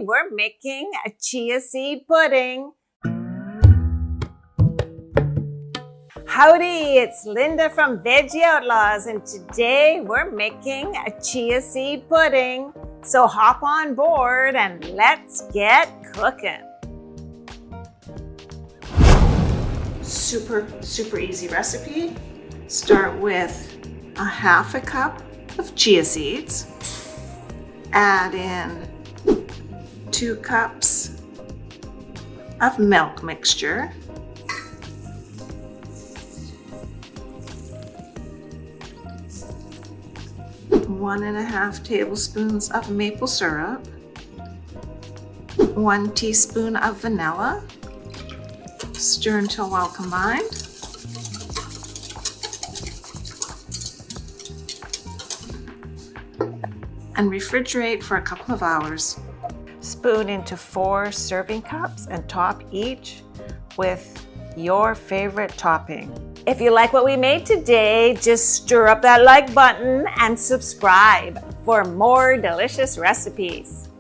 we're making a chia seed pudding. Howdy, it's Linda from Veggie Outlaws, and today we're making a chia seed pudding. So hop on board and let's get cooking. Super easy recipe. Start with a half a cup of chia seeds. Add in 2 cups of milk mixture. 1.5 tablespoons of maple syrup. 1 teaspoon of vanilla. Stir until well combined. And refrigerate for a couple of hours. Spoon into 4 serving cups and top each with your favorite topping. If you like what we made today, just stir up that like button and subscribe for more delicious recipes.